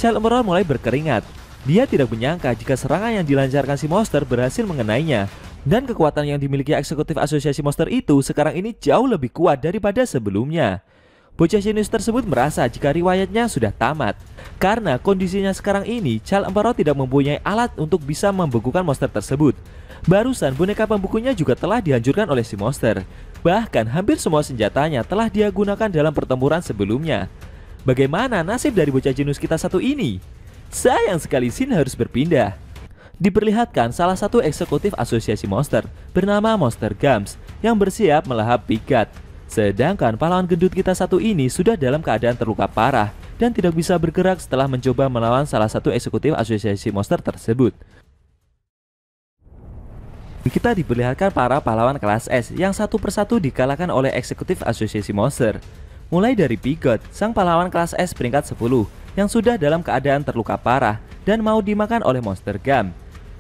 Child Emperor mulai berkeringat. Dia tidak menyangka jika serangan yang dilancarkan si monster berhasil mengenainya. Dan kekuatan yang dimiliki eksekutif asosiasi monster itu sekarang ini jauh lebih kuat daripada sebelumnya. Bocah jenius tersebut merasa jika riwayatnya sudah tamat. Karena kondisinya sekarang ini, Child Emperor tidak mempunyai alat untuk bisa membekukan monster tersebut. Barusan boneka pembukunya juga telah dihancurkan oleh si monster. Bahkan hampir semua senjatanya telah dia gunakan dalam pertempuran sebelumnya. Bagaimana nasib dari bocah jenius kita satu ini? Sayang sekali Shin harus berpindah. Diperlihatkan salah satu eksekutif asosiasi monster bernama Monster Gams yang bersiap melahap Pigat. Sedangkan pahlawan gendut kita satu ini sudah dalam keadaan terluka parah dan tidak bisa bergerak setelah mencoba melawan salah satu eksekutif asosiasi monster tersebut. Kita diperlihatkan para pahlawan kelas S yang satu persatu dikalahkan oleh eksekutif asosiasi monster. Mulai dari Pigot, sang pahlawan kelas S peringkat 10 yang sudah dalam keadaan terluka parah dan mau dimakan oleh Monster Gam.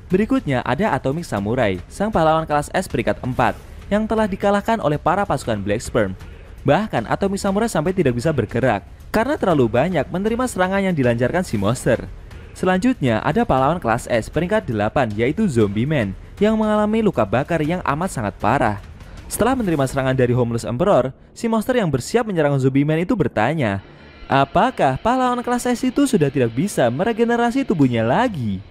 Berikutnya ada Atomic Samurai, sang pahlawan kelas S peringkat 4 yang telah dikalahkan oleh para pasukan Black Sperm. Bahkan Atomic Samurai sampai tidak bisa bergerak karena terlalu banyak menerima serangan yang dilancarkan si monster. Selanjutnya ada pahlawan kelas S peringkat 8 yaitu Zombie Man yang mengalami luka bakar yang amat sangat parah. Setelah menerima serangan dari Homeless Emperor, si monster yang bersiap menyerang Zombie Man itu bertanya, apakah pahlawan kelas S itu sudah tidak bisa meregenerasi tubuhnya lagi?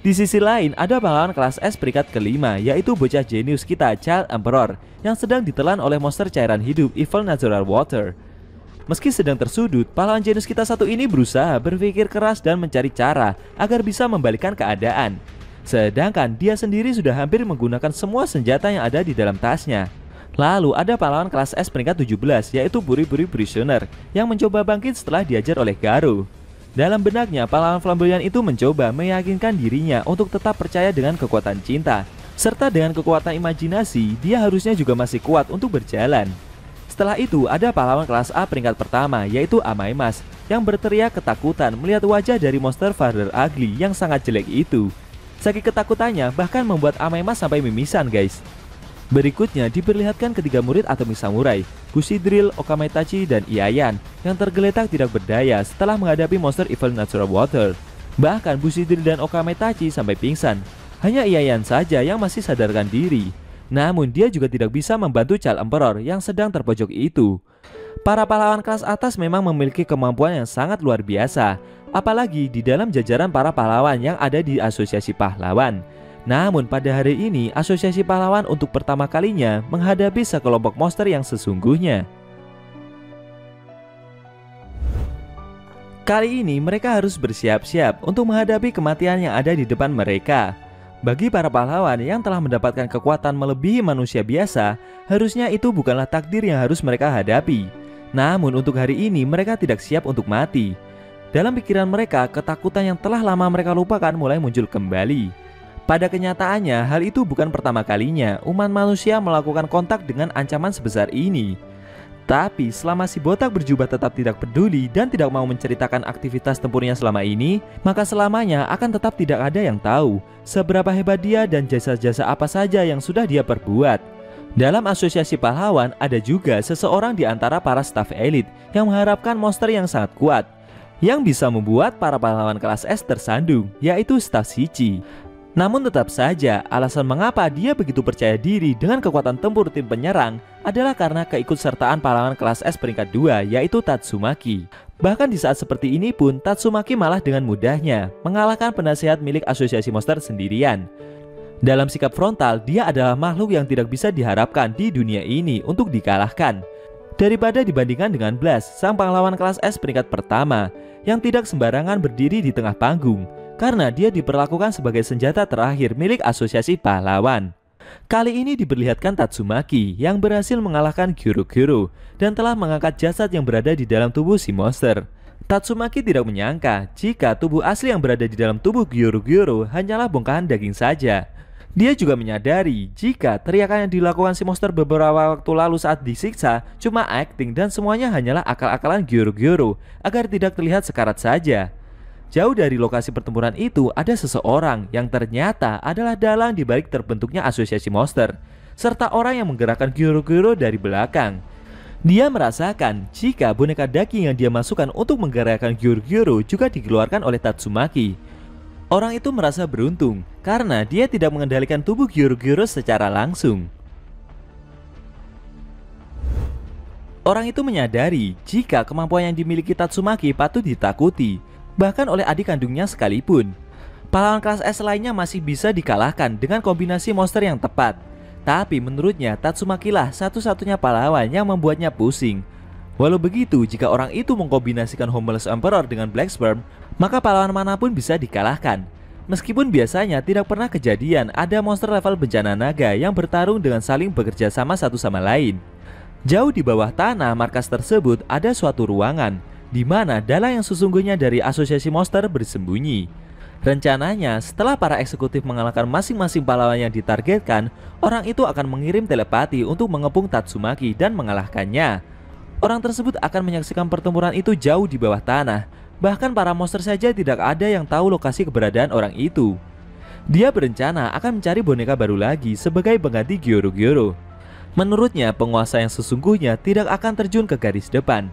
Di sisi lain ada pahlawan kelas S peringkat kelima yaitu bocah jenius kita Child Emperor yang sedang ditelan oleh monster cairan hidup Evil Natural Water. Meski sedang tersudut, pahlawan jenius kita satu ini berusaha berpikir keras dan mencari cara agar bisa membalikkan keadaan. Sedangkan dia sendiri sudah hampir menggunakan semua senjata yang ada di dalam tasnya. Lalu ada pahlawan kelas S peringkat 17 yaitu Buri-Buri Prisoner yang mencoba bangkit setelah diajar oleh Garou. Dalam benaknya, pahlawan flamboyan itu mencoba meyakinkan dirinya untuk tetap percaya dengan kekuatan cinta, serta dengan kekuatan imajinasi, dia harusnya juga masih kuat untuk berjalan. Setelah itu, ada pahlawan kelas A peringkat pertama, yaitu Amaimas, yang berteriak ketakutan melihat wajah dari monster Father Ugly yang sangat jelek itu. Saking ketakutannya, bahkan membuat Amaimas sampai mimisan, guys. Berikutnya diperlihatkan ketiga murid Atomic Samurai, Bushidrill, Okamaitachi, dan Iayan yang tergeletak tidak berdaya setelah menghadapi monster Evil Natural Water. Bahkan Bushidrill dan Okamaitachi sampai pingsan. Hanya Iayan saja yang masih sadarkan diri. Namun dia juga tidak bisa membantu Child Emperor yang sedang terpojok itu. Para pahlawan kelas atas memang memiliki kemampuan yang sangat luar biasa, apalagi di dalam jajaran para pahlawan yang ada di Asosiasi Pahlawan. Namun pada hari ini, Asosiasi Pahlawan untuk pertama kalinya menghadapi sekelompok monster yang sesungguhnya. Kali ini mereka harus bersiap-siap untuk menghadapi kematian yang ada di depan mereka. Bagi para pahlawan yang telah mendapatkan kekuatan melebihi manusia biasa, harusnya itu bukanlah takdir yang harus mereka hadapi. Namun untuk hari ini mereka tidak siap untuk mati. Dalam pikiran mereka, ketakutan yang telah lama mereka lupakan mulai muncul kembali. Pada kenyataannya, hal itu bukan pertama kalinya umat manusia melakukan kontak dengan ancaman sebesar ini. Tapi selama si botak berjubah tetap tidak peduli dan tidak mau menceritakan aktivitas tempurnya selama ini, maka selamanya akan tetap tidak ada yang tahu seberapa hebat dia dan jasa-jasa apa saja yang sudah dia perbuat. Dalam Asosiasi Pahlawan ada juga seseorang di antara para staf elit yang mengharapkan monster yang sangat kuat, yang bisa membuat para pahlawan kelas S tersandung, yaitu staf Shichi. Namun tetap saja, alasan mengapa dia begitu percaya diri dengan kekuatan tempur tim penyerang adalah karena keikutsertaan pahlawan kelas S peringkat 2, yaitu Tatsumaki. Bahkan di saat seperti ini pun, Tatsumaki malah dengan mudahnya mengalahkan penasehat milik Asosiasi Monster sendirian. Dalam sikap frontal, dia adalah makhluk yang tidak bisa diharapkan di dunia ini untuk dikalahkan. Daripada dibandingkan dengan Blast, sang pahlawan kelas S peringkat pertama, yang tidak sembarangan berdiri di tengah panggung, karena dia diperlakukan sebagai senjata terakhir milik Asosiasi Pahlawan. Kali ini diperlihatkan Tatsumaki yang berhasil mengalahkan Gyoro-Gyoro dan telah mengangkat jasad yang berada di dalam tubuh si monster. Tatsumaki tidak menyangka jika tubuh asli yang berada di dalam tubuh Gyoro-Gyoro hanyalah bongkahan daging saja. Dia juga menyadari jika teriakan yang dilakukan si monster beberapa waktu lalu saat disiksa cuma acting dan semuanya hanyalah akal-akalan Gyoro-Gyoro agar tidak terlihat sekarat saja. Jauh dari lokasi pertempuran itu ada seseorang yang ternyata adalah dalang di balik terbentuknya Asosiasi Monster, serta orang yang menggerakkan Gyoro-Gyoro dari belakang. Dia merasakan jika boneka daging yang dia masukkan untuk menggerakkan Gyoro-Gyoro juga dikeluarkan oleh Tatsumaki. Orang itu merasa beruntung karena dia tidak mengendalikan tubuh Gyoro-Gyoro secara langsung. Orang itu menyadari jika kemampuan yang dimiliki Tatsumaki patut ditakuti, bahkan oleh adik kandungnya sekalipun. Pahlawan kelas S lainnya masih bisa dikalahkan dengan kombinasi monster yang tepat. Tapi menurutnya Tatsumaki lah satu-satunya pahlawan yang membuatnya pusing. Walau begitu, jika orang itu mengkombinasikan Homeless Emperor dengan Black Sperm, maka pahlawan manapun bisa dikalahkan. Meskipun biasanya tidak pernah kejadian ada monster level bencana naga yang bertarung dengan saling bekerja sama satu sama lain. Jauh di bawah tanah markas tersebut ada suatu ruangan di mana dalang yang sesungguhnya dari Asosiasi Monster bersembunyi. Rencananya, setelah para eksekutif mengalahkan masing-masing pahlawan yang ditargetkan, orang itu akan mengirim telepati untuk mengepung Tatsumaki dan mengalahkannya. Orang tersebut akan menyaksikan pertempuran itu jauh di bawah tanah. Bahkan para monster saja tidak ada yang tahu lokasi keberadaan orang itu. Dia berencana akan mencari boneka baru lagi sebagai pengganti Gyoro-Gyoro. Menurutnya, penguasa yang sesungguhnya tidak akan terjun ke garis depan.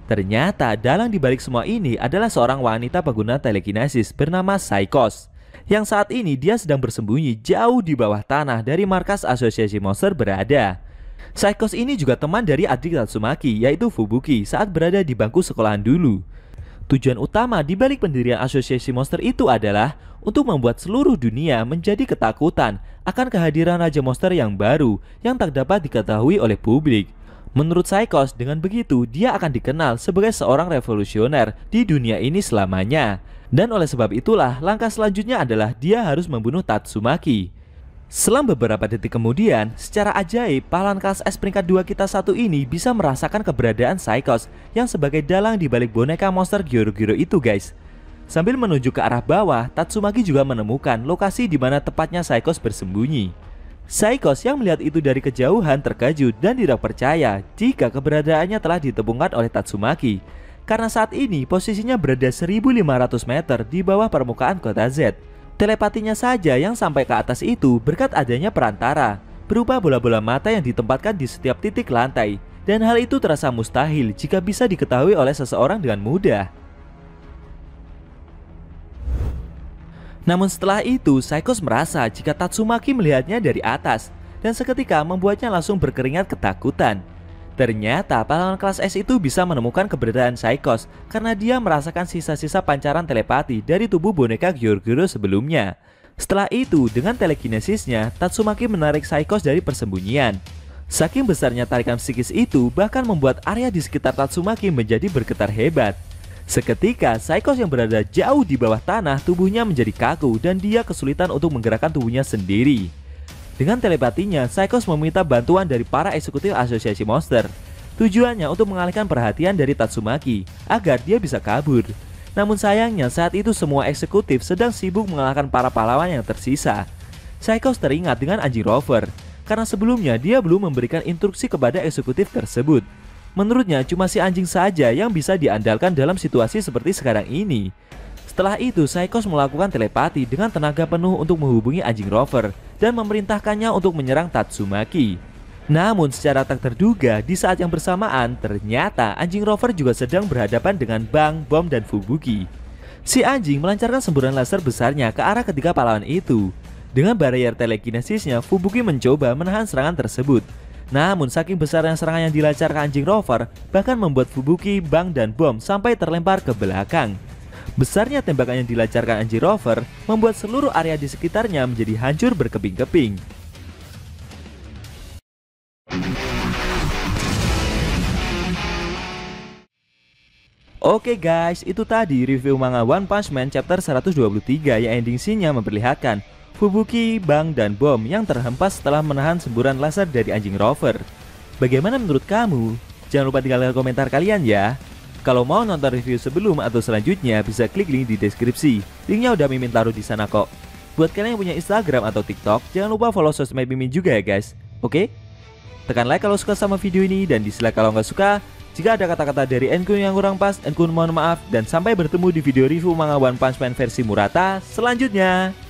Ternyata dalang dibalik semua ini adalah seorang wanita pengguna telekinesis bernama Saikos, yang saat ini dia sedang bersembunyi jauh di bawah tanah dari markas Asosiasi Monster berada. Saikos ini juga teman dari adik Tatsumaki, yaitu Fubuki, saat berada di bangku sekolahan dulu. Tujuan utama dibalik pendirian Asosiasi Monster itu adalah untuk membuat seluruh dunia menjadi ketakutan akan kehadiran Raja Monster yang baru yang tak dapat diketahui oleh publik. Menurut Saikos, dengan begitu dia akan dikenal sebagai seorang revolusioner di dunia ini selamanya. Dan oleh sebab itulah, langkah selanjutnya adalah dia harus membunuh Tatsumaki. Selang beberapa detik kemudian, secara ajaib, pahlawan kelas S peringkat 2 kita satu ini bisa merasakan keberadaan Psikos yang sebagai dalang di balik boneka monster Gyoro-Gyoro itu guys. Sambil menuju ke arah bawah, Tatsumaki juga menemukan lokasi di mana tepatnya Psikos bersembunyi. Psikos yang melihat itu dari kejauhan terkejut dan tidak percaya jika keberadaannya telah ditemukan oleh Tatsumaki. Karena saat ini posisinya berada 1500 meter di bawah permukaan kota Z. Telepatinya saja yang sampai ke atas itu berkat adanya perantara, berupa bola-bola mata yang ditempatkan di setiap titik lantai. Dan hal itu terasa mustahil jika bisa diketahui oleh seseorang dengan mudah. Namun setelah itu, Psikos merasa jika Tatsumaki melihatnya dari atas, dan seketika membuatnya langsung berkeringat ketakutan. Ternyata pahlawan kelas S itu bisa menemukan keberadaan Psikos karena dia merasakan sisa-sisa pancaran telepati dari tubuh boneka Gyoro-Gyoro sebelumnya. Setelah itu, dengan telekinesisnya, Tatsumaki menarik Psikos dari persembunyian. Saking besarnya tarikan psikis itu bahkan membuat area di sekitar Tatsumaki menjadi bergetar hebat. Seketika, Psikos yang berada jauh di bawah tanah tubuhnya menjadi kaku dan dia kesulitan untuk menggerakkan tubuhnya sendiri. Dengan telepatinya, Psikos meminta bantuan dari para eksekutif asosiasi monster. Tujuannya untuk mengalihkan perhatian dari Tatsumaki agar dia bisa kabur. Namun sayangnya saat itu semua eksekutif sedang sibuk mengalahkan para pahlawan yang tersisa. Psikos teringat dengan anjing Rover karena sebelumnya dia belum memberikan instruksi kepada eksekutif tersebut. Menurutnya cuma si anjing saja yang bisa diandalkan dalam situasi seperti sekarang ini. Setelah itu, Psikos melakukan telepati dengan tenaga penuh untuk menghubungi anjing Rover dan memerintahkannya untuk menyerang Tatsumaki. Namun secara tak terduga, di saat yang bersamaan, ternyata anjing Rover juga sedang berhadapan dengan Bang, Bom, dan Fubuki. Si anjing melancarkan semburan laser besarnya ke arah ketiga pahlawan itu. Dengan barrier telekinesisnya, Fubuki mencoba menahan serangan tersebut. Namun saking besarnya serangan yang dilancarkan anjing Rover, bahkan membuat Fubuki, Bang, dan Bom sampai terlempar ke belakang. Besarnya tembakan yang dilancarkan anjing Rover membuat seluruh area di sekitarnya menjadi hancur berkeping-keping. Oke guys, itu tadi review manga One Punch Man chapter 123 yang ending scene-nya memperlihatkan Fubuki, Bang, dan Bom yang terhempas setelah menahan semburan laser dari anjing Rover. Bagaimana menurut kamu? Jangan lupa tinggalkan komentar kalian ya. Kalau mau nonton review sebelum atau selanjutnya bisa klik link di deskripsi. Linknya udah Mimin taruh di sana kok. Buat kalian yang punya Instagram atau TikTok, jangan lupa follow sosmed Mimin juga ya guys. Oke? Tekan like kalau suka sama video ini dan dislike kalau nggak suka. Jika ada kata-kata dari Enkun yang kurang pas, Enkun mohon maaf. Dan sampai bertemu di video review manga One Punch Man versi Murata selanjutnya.